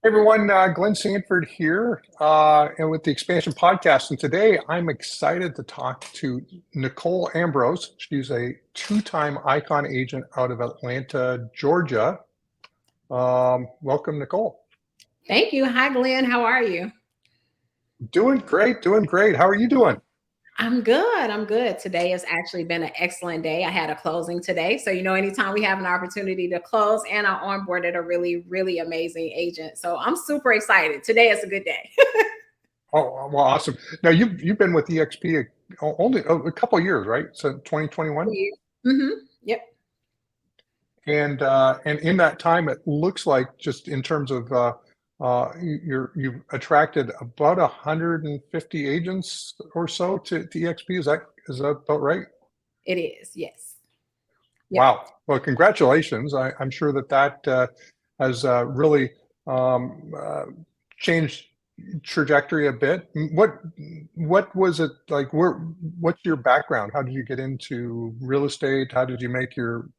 Hey everyone, Glenn Sanford here, and with the Expansion Podcast. And today I'm excited to talk to Nicole Ambrose. She's a two-time ICON agent out of Atlanta, Georgia. Welcome, Nicole. Thank you. Hi, Glenn. How are you? Doing great, doing great. How are you doing? I'm good. I'm good. Today has actually been an excellent day. I had a closing today. So, anytime we have an opportunity to close, and I onboarded a really, really amazing agent. So I'm super excited. Today is a good day. Oh, well, awesome. Now you've been with EXP only a couple of years, right? So 2021. Mm-hmm. Yep. And in that time, it looks like just in terms of you've attracted about 150 agents or so to EXP. Is that about right? It is. Yes. Yep. Wow. Well, congratulations. I'm sure that has really um, uh, changed trajectory a bit. What was it like? What's your background? How did you get into real estate? How did you make your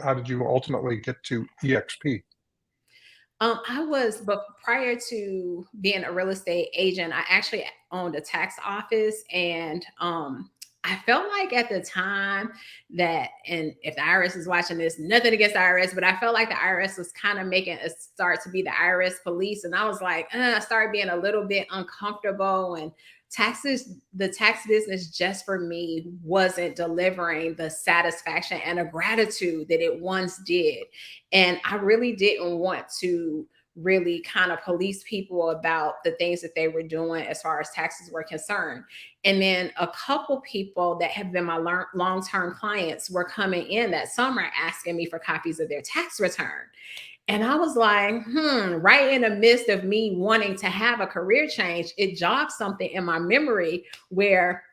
how did you ultimately get to EXP? But prior to being a real estate agent, I actually owned a tax office, and I felt like at the time that, and if the IRS is watching this, nothing against the IRS, but I felt like the IRS was kind of making a start to be the IRS police, and I was like, I started being a little bit uncomfortable, and the tax business just for me wasn't delivering the satisfaction and the gratitude that it once did. And I really didn't want to really kind of police people about the things that they were doing as far as taxes were concerned. And then a couple people that have been my long-term clients were coming in that summer asking me for copies of their tax return. And I was like, right in the midst of me wanting to have a career change, it jogged something in my memory where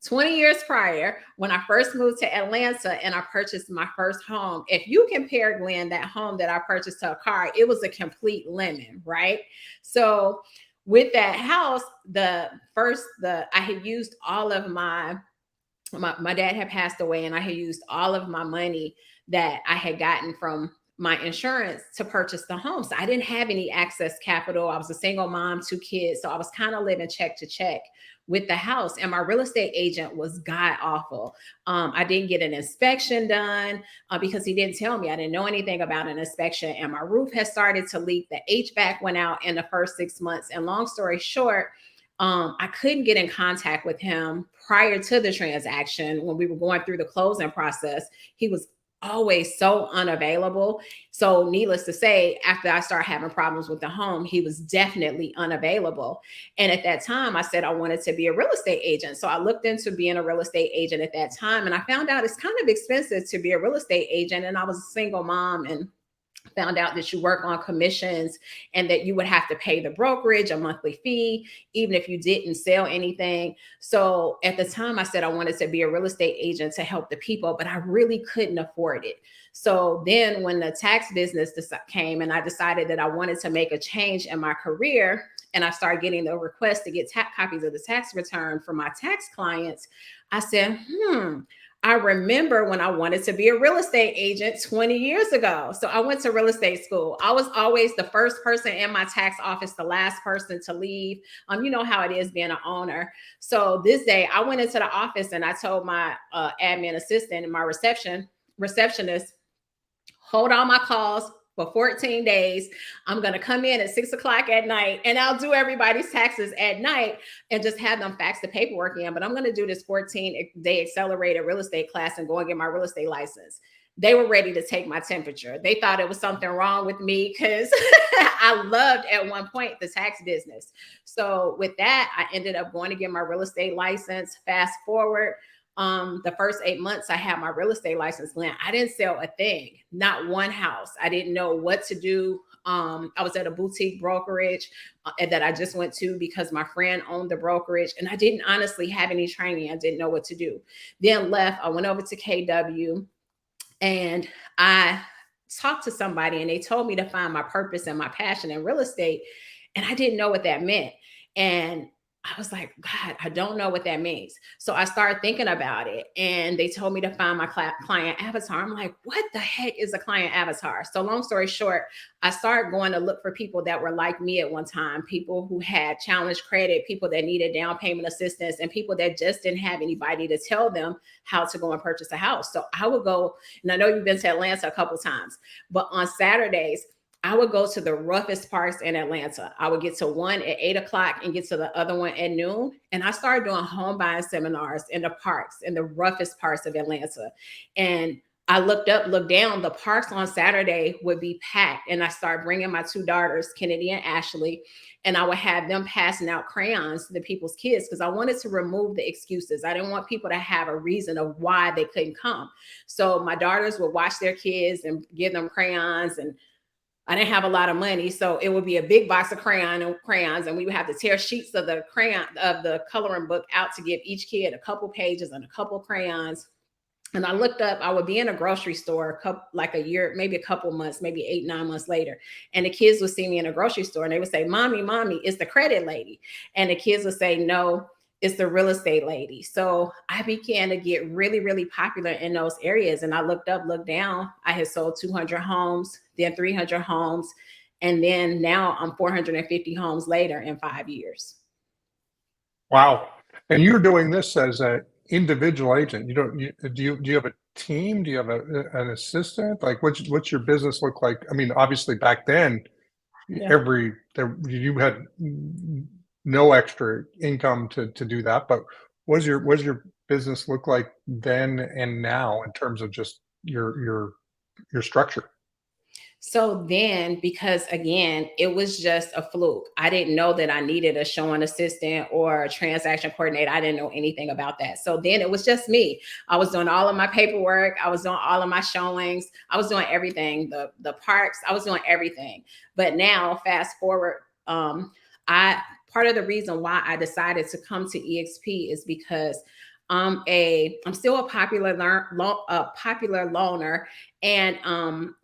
20 years prior, when I first moved to Atlanta and I purchased my first home, if you compare, Glenn, that home that I purchased to a car, it was a complete lemon, right? So with that house, I had used all of my dad had passed away, and I had used all of my money that I had gotten from my insurance to purchase the home. So I didn't have any excess capital. I was a single mom, two kids. So I was kind of living check to check with the house. And my real estate agent was god awful. I didn't get an inspection done because he didn't tell me. I didn't know anything about an inspection. And my roof had started to leak. The HVAC went out in the first 6 months. And long story short, I couldn't get in contact with him prior to the transaction when we were going through the closing process. He was always so unavailable. So, needless to say, after I started having problems with the home, he was definitely unavailable. And at that time, I said I wanted to be a real estate agent. So, I looked into being a real estate agent at that time, and I found out it's kind of expensive to be a real estate agent. And I was a single mom, and found out that you work on commissions and that you would have to pay the brokerage a monthly fee, even if you didn't sell anything. So at the time, I said I wanted to be a real estate agent to help the people, but I really couldn't afford it. So then when the tax business came and I decided that I wanted to make a change in my career, and I started getting the request to get copies of the tax return for my tax clients, I said, I remember when I wanted to be a real estate agent 20 years ago. So I went to real estate school. I was always the first person in my tax office, the last person to leave. You know how it is being an owner. So this day I went into the office and I told my admin assistant and my receptionist, hold all my calls for 14 days. I'm going to come in at 6 o'clock at night and I'll do everybody's taxes at night and just have them fax the paperwork in. But I'm going to do this 14-day accelerated real estate class and go and get my real estate license. They were ready to take my temperature. They thought it was something wrong with me because I loved at one point the tax business. So with that, I ended up going to get my real estate license. Fast forward, the first 8 months I had my real estate license, Glenn, I didn't sell a thing, not one house. I didn't know what to do. I was at a boutique brokerage that I just went to because my friend owned the brokerage, and I didn't honestly have any training. I didn't know what to do. Then left, I went over to KW, and I talked to somebody, and they told me to find my purpose and my passion in real estate, and I didn't know what that meant. And I was like, God, I don't know what that means. So I started thinking about it, and they told me to find my client avatar. I'm like, what the heck is a client avatar? So long story short, I started going to look for people that were like me at one time, people who had challenged credit, people that needed down payment assistance, and people that just didn't have anybody to tell them how to go and purchase a house. So I would go, and I know you've been to Atlanta a couple times, but on Saturdays, I would go to the roughest parts in Atlanta. I would get to one at 8 o'clock and get to the other one at noon. And I started doing home buying seminars in the parks, in the roughest parts of Atlanta. And I looked down, the parks on Saturday would be packed. And I started bringing my two daughters, Kennedy and Ashley, and I would have them passing out crayons to the people's kids because I wanted to remove the excuses. I didn't want people to have a reason of why they couldn't come. So my daughters would watch their kids and give them crayons, and I didn't have a lot of money, so it would be a big box of crayons, and we would have to tear sheets of the coloring book out to give each kid a couple pages and a couple crayons. And I looked up, I would be in a grocery store like a year, maybe a couple months, maybe 8, 9 months later. And the kids would see me in a grocery store and they would say, Mommy, it's the credit lady. And the kids would say, no, it's the real estate lady. So I began to get really, really popular in those areas. And I looked down, I had sold 200 homes, then 300 homes. And then now I'm 450 homes later in 5 years. Wow. And you're doing this as an individual agent. You don't, do you have a team? Do you have an assistant? Like what's your business look like? I mean, obviously back then, Yeah. you had no extra income to do that, but what does your business look like then and now in terms of just your structure? So then, because again, it was just a fluke. I didn't know that I needed a showing assistant or a transaction coordinator. I didn't know anything about that. So then it was just me. I was doing all of my paperwork. I was doing all of my showings. I was doing everything, the parks. I was doing everything. But now, fast forward, I part of the reason why I decided to come to EXP is because I'm still a popular loaner, and I'm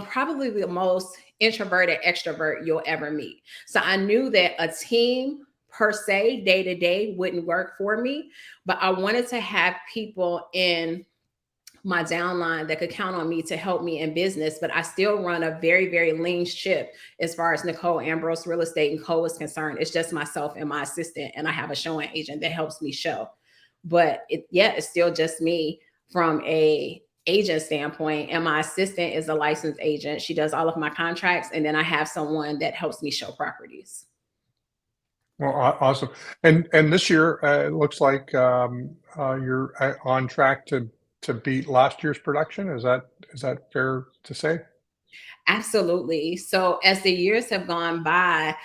probably the most introverted extrovert you'll ever meet. So I knew that a team per se, day to day, wouldn't work for me, but I wanted to have people in my downline that could count on me to help me in business. But I still run a very, very lean ship as far as Nicole Ambrose Real Estate and Co. is concerned. It's just myself and my assistant, and I have a showing agent that helps me show. But it's still just me from a agent standpoint, and my assistant is a licensed agent. She does all of my contracts, and then I have someone that helps me show properties. Well, awesome. And this year, it looks like you're on track to beat last year's production. Is that fair to say? Absolutely. So as the years have gone by,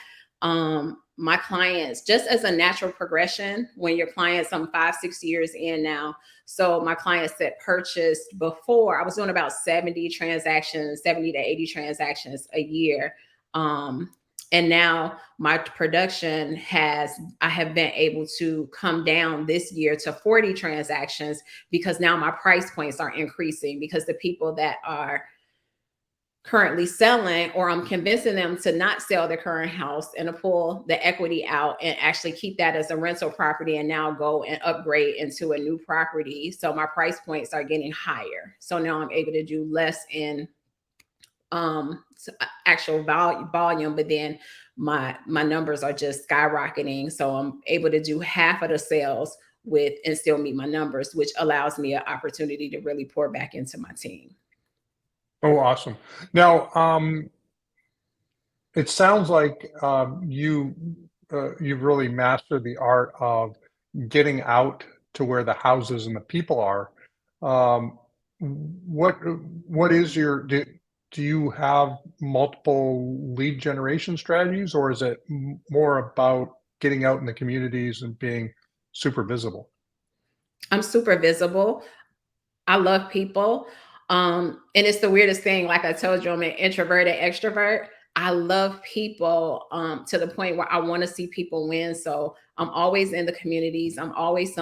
my clients, just as a natural progression, when your clients, I'm 5, 6 years in now. So my clients that purchased before, I was doing about 70 transactions, 70 to 80 transactions a year. And now my production I have been able to come down this year to 40 transactions because now my price points are increasing because the people that are currently selling, or I'm convincing them to not sell their current house and to pull the equity out and actually keep that as a rental property and now go and upgrade into a new property. So my price points are getting higher. So now I'm able to do less in actual volume, but then my numbers are just skyrocketing. So I'm able to do half of the sales with and still meet my numbers, which allows me an opportunity to really pour back into my team. Oh, awesome. Now, it sounds like you've really mastered the art of getting out to where the houses and the people are. Um, what is do you have multiple lead generation strategies, or is it more about getting out in the communities and being super visible? I'm super visible. I love people. And it's the weirdest thing. Like I told you, I'm an introverted extrovert. I love people to the point where I want to see people win. So I'm always in the communities. I'm always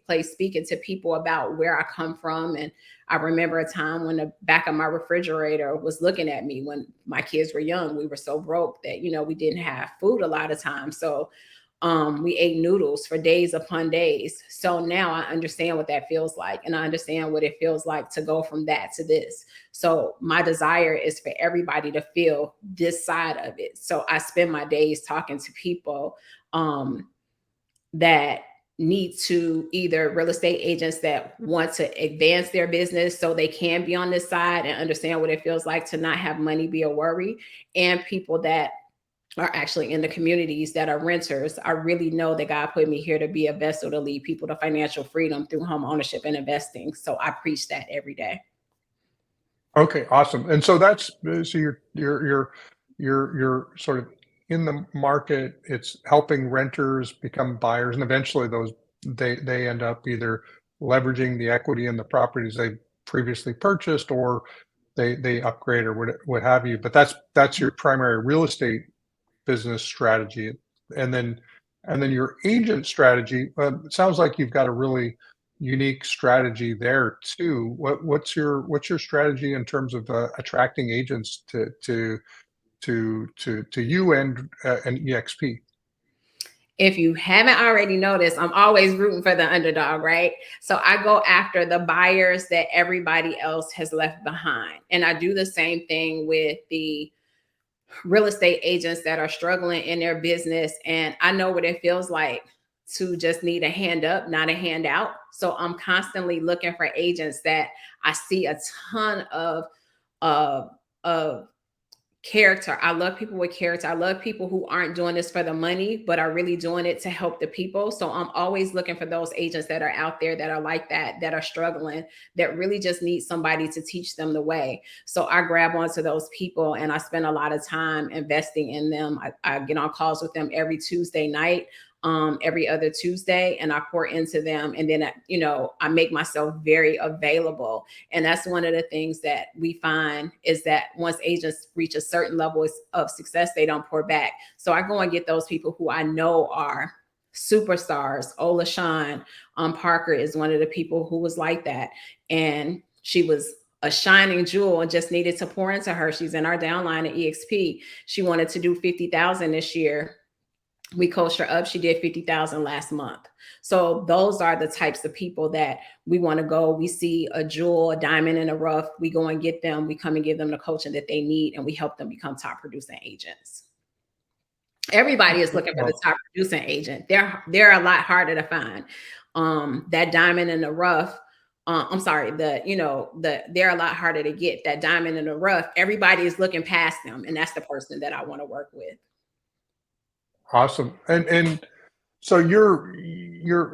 place speaking to people about where I come from. And I remember a time when the back of my refrigerator was looking at me when my kids were young. We were so broke that, we didn't have food a lot of times. So we ate noodles for days upon days. So now I understand what that feels like. And I understand what it feels like to go from that to this. So my desire is for everybody to feel this side of it. So I spend my days talking to people that need to, either real estate agents that want to advance their business so they can be on this side and understand what it feels like to not have money be a worry, and people that are actually in the communities that are renters. I really know that God put me here to be a vessel to lead people to financial freedom through home ownership and investing. So I preach that every day. Okay, awesome. And so so you're sort of in the market. It's helping renters become buyers, and eventually they end up either leveraging the equity in the properties they previously purchased, or they upgrade, or what have you. But that's your primary real estate business strategy. And then and then your agent strategy, it sounds like you've got a really unique strategy there too. What's your strategy in terms of attracting agents to you and EXP? If you haven't already noticed, I'm always rooting for the underdog, right? So I go after the buyers that everybody else has left behind. And I do the same thing with the real estate agents that are struggling in their business. And I know what it feels like to just need a hand up, not a handout. So I'm constantly looking for agents that I see a ton of character. I love people with character. I love people who aren't doing this for the money, but are really doing it to help the people. So I'm always looking for those agents that are out there that are like that are struggling, that really just need somebody to teach them the way. So I grab onto those people and I spend a lot of time investing in them. I get on calls with them every Tuesday night. Every other Tuesday, and I pour into them. And then, I make myself very available. And that's one of the things that we find is that once agents reach a certain level of success, they don't pour back. So I go and get those people who I know are superstars. Ola Shawn Parker is one of the people who was like that. And she was a shining jewel and just needed to pour into her. She's in our downline at EXP. She wanted to do 50,000 this year. We coached her up. She did 50,000 last month. So those are the types of people that we want to go. We see a jewel, a diamond in the rough. We go and get them. We come and give them the coaching that they need, and we help them become top producing agents. Everybody is looking for the top producing agent. They're a lot harder to find. That diamond in the rough. I'm sorry, they're a lot harder to get. That diamond in the rough. Everybody is looking past them, and that's the person that I want to work with. Awesome. And so you're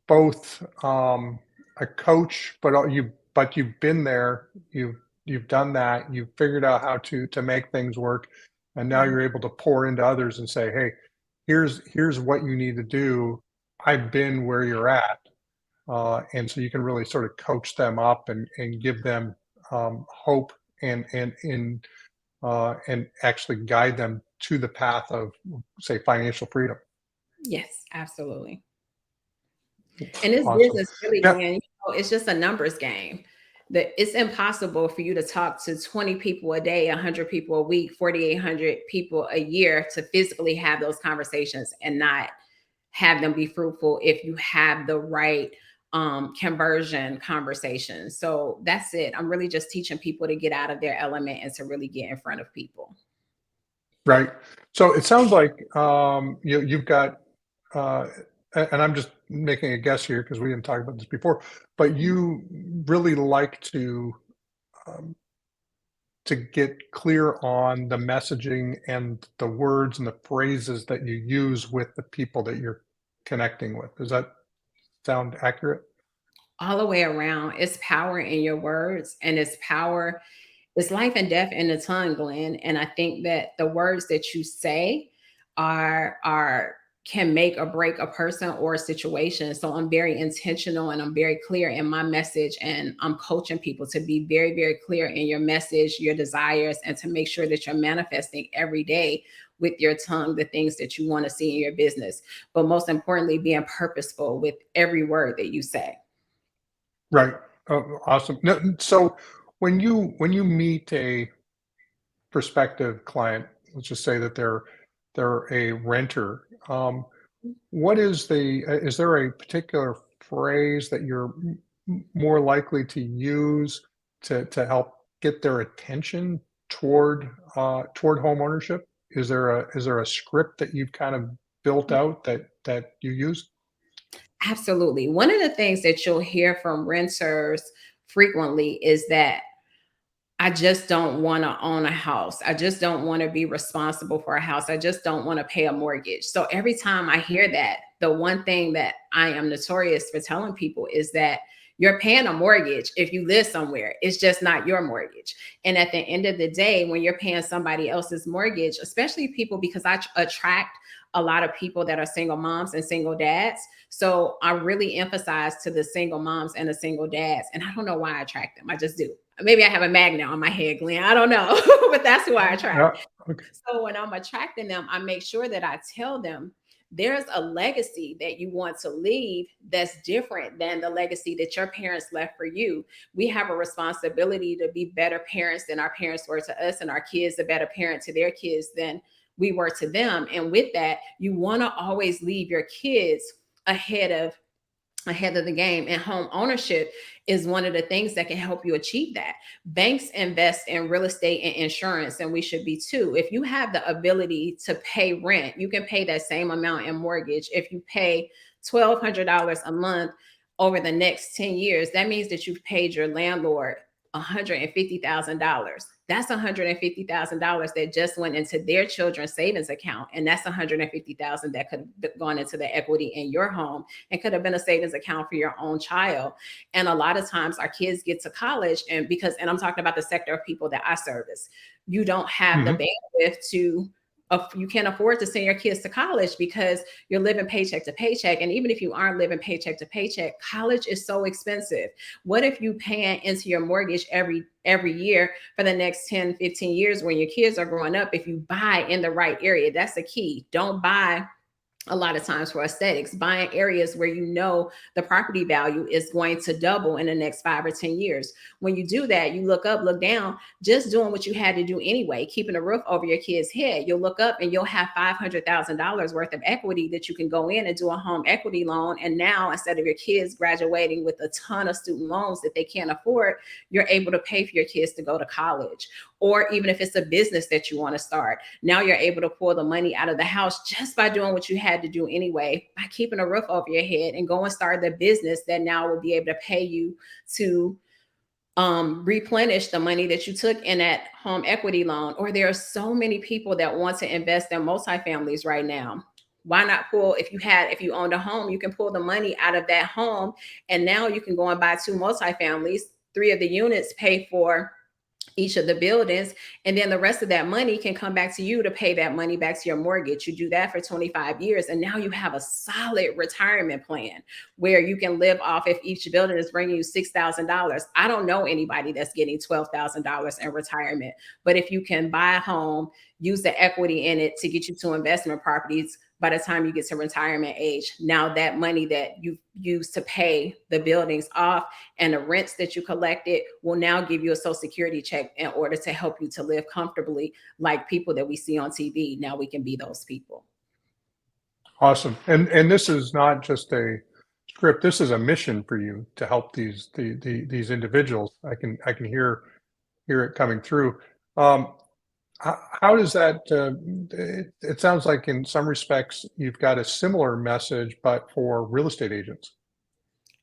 both a coach, but you've been there. You've done that. You've figured out how to make things work, and now you're able to pour into others and say, "Hey, here's what you need to do. I've been where you're at," and so you can really sort of coach them up and give them hope and actually guide them to the path of, say, financial freedom. Yes, absolutely. And this Awesome. business really, Now, Glenn, it's just a numbers game. It's impossible for you to talk to 20 people a day, 100 people a week, 4,800 people a year to physically have those conversations and not have them be fruitful if you have the right conversion conversation. So that's it. I'm really just teaching people to get out of their element and to really get in front of people. right. So it sounds like you've got, uh, and I'm just making a guess here because we didn't talk about this before, but you really like um, to get clear on the messaging and the words and the phrases that you use with the people that you're connecting with. Does that sound accurate? All the way around, it's power in your words, and it's life and death in the tongue, Glenn. And I think that the words that you say are can make or break a person or a situation. So I'm very intentional and I'm very clear in my message, and I'm coaching people to be very, very clear in your message, your desires, and to make sure that you're manifesting every day with your tongue the things that you want to see in your business. But most importantly, being purposeful with every word that you say. Right. Oh, awesome. No, so when you meet a prospective client, let's just say that they're a renter, what is there a particular phrase that you're more likely to use to help get their attention toward home ownership? Is there a script that you've kind of built out that you use? Absolutely. One of the things that you'll hear from renters frequently is that I just don't want to own a house. I just don't want to be responsible for a house. I just don't want to pay a mortgage. So every time I hear that, the one thing that I am notorious for telling people is that you're paying a mortgage if you live somewhere. It's just not your mortgage. And at the end of the day, when you're paying somebody else's mortgage, especially people, because I attract a lot of people that are single moms and single dads. So I really emphasize to the single moms and the single dads. And I don't know why I attract them. I just do. Maybe I have a magnet on my head, Glenn. I don't know, but that's who I attract. Yeah. Okay. So when I'm attracting them, I make sure that I tell them there's a legacy that you want to leave that's different than the legacy that your parents left for you. We have a responsibility to be better parents than our parents were to us, and our kids a better parent to their kids than we were to them. And with that, you want to always leave your kids ahead of the game, and home ownership is one of the things that can help you achieve that. Banks invest in real estate and insurance, and we should be too. If you have the ability to pay rent, you can pay that same amount in mortgage. If you pay $1,200 a month over the next 10 years, that means that you've paid your landlord $150,000. That's $150,000 that just went into their children's savings account. And that's $150,000 that could have gone into the equity in your home and could have been a savings account for your own child. And a lot of times our kids get to college, and I'm talking about the sector of people that I service, you don't have the Mhm. bandwidth to, you can't afford to send your kids to college because you're living paycheck to paycheck. And even if you aren't living paycheck to paycheck, college is so expensive. What if you paying into your mortgage every year for the next 10, 15 years when your kids are growing up? If you buy in the right area, that's the key. Don't buy a lot of times for aesthetics, buying areas where you know the property value is going to double in the next 5 or 10 years. When you do that, you look up, look down, just doing what you had to do anyway, keeping a roof over your kid's head. You'll look up and you'll have $500,000 worth of equity that you can go in and do a home equity loan. And now, instead of your kids graduating with a ton of student loans that they can't afford, you're able to pay for your kids to go to college. Or even if it's a business that you want to start, now you're able to pull the money out of the house just by doing what you had to do anyway, by keeping a roof over your head, and go and start the business that now will be able to pay you to replenish the money that you took in that home equity loan. Or there are so many people that want to invest in multifamilies right now. Why not pull, if you owned a home, you can pull the money out of that home, and now you can go and buy 2 multifamilies, 3 of the units pay for each of the buildings, and then the rest of that money can come back to you to pay that money back to your mortgage. You do that for 25 years, and now you have a solid retirement plan where you can live off, if each building is bringing you $6,000. I don't know anybody that's getting $12,000 in retirement, but if you can buy a home, use the equity in it to get you to investment properties, by the time you get to retirement age, now that money that you used to pay the buildings off and the rents that you collected will now give you a social security check in order to help you to live comfortably, like people that we see on TV. Now we can be those people. Awesome. And this is not just a script. This is a mission for you to help these individuals. I can hear it coming through. Um, how does that? It sounds like in some respects you've got a similar message, but for real estate agents.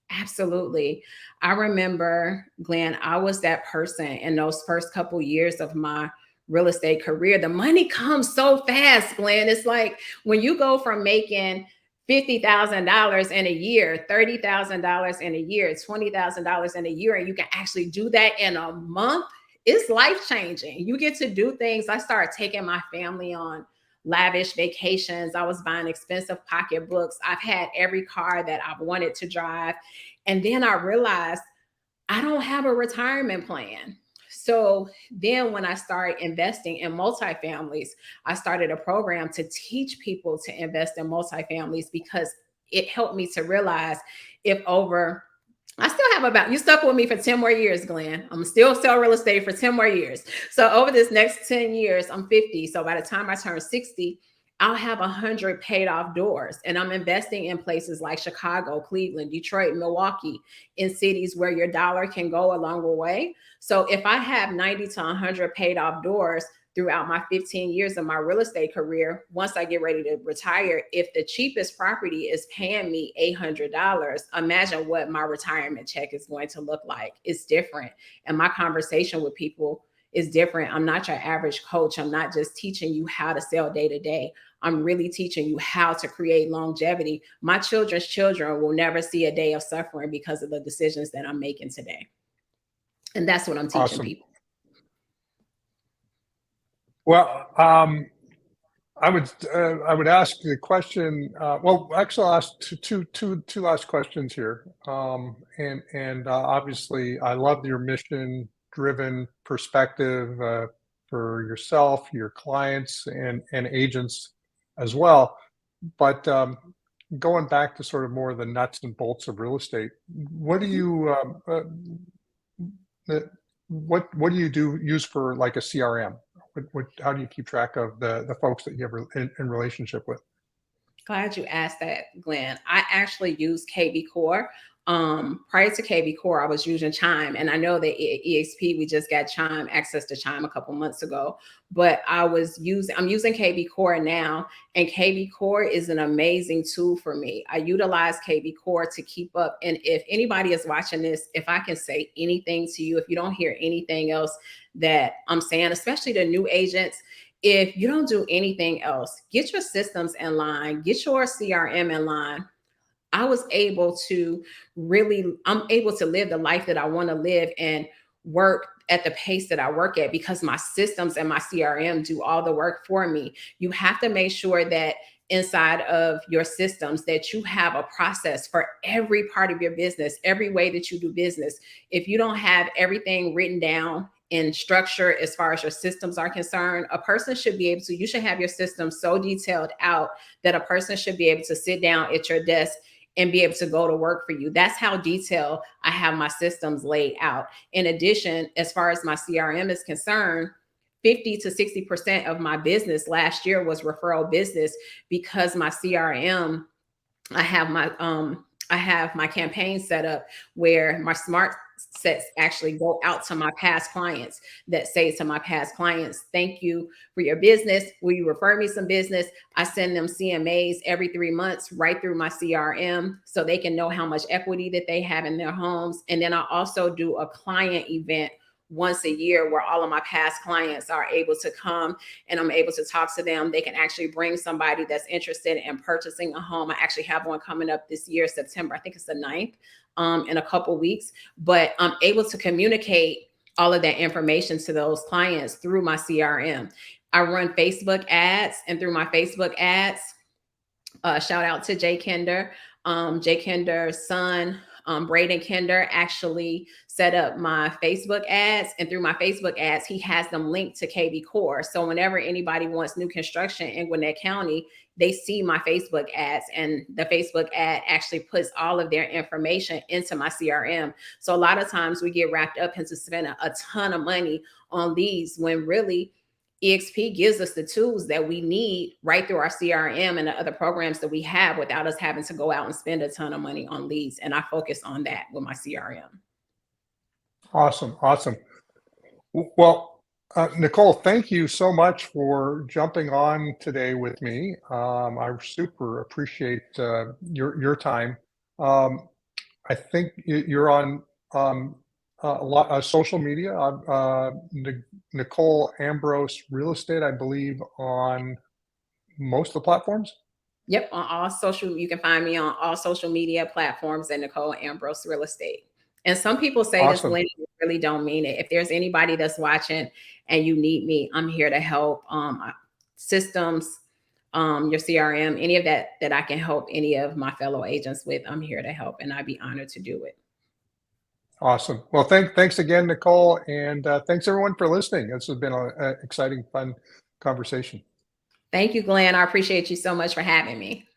Absolutely. I remember, Glenn, I was that person in those first couple years of my real estate career. The money comes so fast, Glenn. It's like when you go from making $50,000 in a year, $30,000 in a year, $20,000 in a year, and you can actually do that in a month. It's life changing. You get to do things. I started taking my family on lavish vacations. I was buying expensive pocketbooks. I've had every car that I've wanted to drive. And then I realized I don't have a retirement plan. So then when I started investing in multifamilies, I started a program to teach people to invest in multifamilies because it helped me to realize if over I still have about, you stuck with me for 10 more years, Glenn. I'm still sell real estate for 10 more years. So over this next 10 years, I'm 50. So by the time I turn 60, I'll have 100 paid off doors. And I'm investing in places like Chicago, Cleveland, Detroit, Milwaukee, in cities where your dollar can go a longer way. So if I have 90 to 100 paid off doors throughout my 15 years of my real estate career, once I get ready to retire, if the cheapest property is paying me $800, imagine what my retirement check is going to look like. It's different. And my conversation with people is different. I'm not your average coach. I'm not just teaching you how to sell day to day. I'm really teaching you how to create longevity. My children's children will never see a day of suffering because of the decisions that I'm making today. And that's what I'm teaching Awesome. people. Well, I would ask the question. Well, actually, I'll ask two last questions here. And obviously, I love your mission-driven perspective for yourself, your clients, and agents as well. But going back to sort of more of the nuts and bolts of real estate, what do you what do you use for like a CRM? How do you keep track of the folks that you have in relationship with? Glad you asked that, Glenn. I actually use KB Core. Prior to KB Core, I was using Chime, and I know that EXP, we just got Chime access to Chime a couple months ago, but I'm using KB Core now, and KB Core is an amazing tool for me. I utilize KB Core to keep up. And if anybody is watching this, if I can say anything to you, if you don't hear anything else that I'm saying, especially the new agents, if you don't do anything else, get your systems in line, get your CRM in line. I'm able to live the life that I want to live and work at the pace that I work at because my systems and my CRM do all the work for me. You have to make sure that inside of your systems that you have a process for every part of your business, every way that you do business. If you don't have everything written down in structure as far as your systems are concerned, a person should be able to, you should have your system so detailed out that a person should be able to sit down at your desk and be able to go to work for you. That's how detailed I have my systems laid out. In addition, as far as my CRM is concerned, 50 to 60% of my business last year was referral business because my CRM, I have my campaign set up where my smart sets actually go out to my past clients that say to my past clients, thank you for your business. Will you refer me some business? I send them CMAs every 3 months right through my CRM so they can know how much equity that they have in their homes. And then I also do a client event once a year where all of my past clients are able to come and I'm able to talk to them. They can actually bring somebody that's interested in purchasing a home. I actually have one coming up this year, September. I think it's the 9th, in a couple weeks, but I'm able to communicate all of that information to those clients through my CRM. I run Facebook ads, and through my Facebook ads, shout out to Jay Kinder. Jay Kinder's son, Braden Kinder, actually set up my Facebook ads. And through my Facebook ads, he has them linked to KB Core. So whenever anybody wants new construction in Gwinnett County, they see my Facebook ads, and the Facebook ad actually puts all of their information into my CRM. So a lot of times we get wrapped up into spending a ton of money on leads when really EXP gives us the tools that we need right through our CRM and the other programs that we have without us having to go out and spend a ton of money on leads. And I focus on that with my CRM. Awesome, awesome. Well, Nicole, thank you so much for jumping on today with me. I super appreciate your time. I think you're on a lot of social media. Nicole Ambrose Real Estate, I believe, on most of the platforms. Yep, on all social, you can find me on all social media platforms at Nicole Ambrose Real Estate. And some people say this, Awesome. Glenn, you really don't mean it. If there's anybody that's watching and you need me, I'm here to help. Systems, your CRM, any of that I can help any of my fellow agents with, I'm here to help, and I'd be honored to do it. Awesome. Well, thanks again, Nicole, and thanks everyone for listening. This has been an exciting, fun conversation. Thank you, Glenn. I appreciate you so much for having me.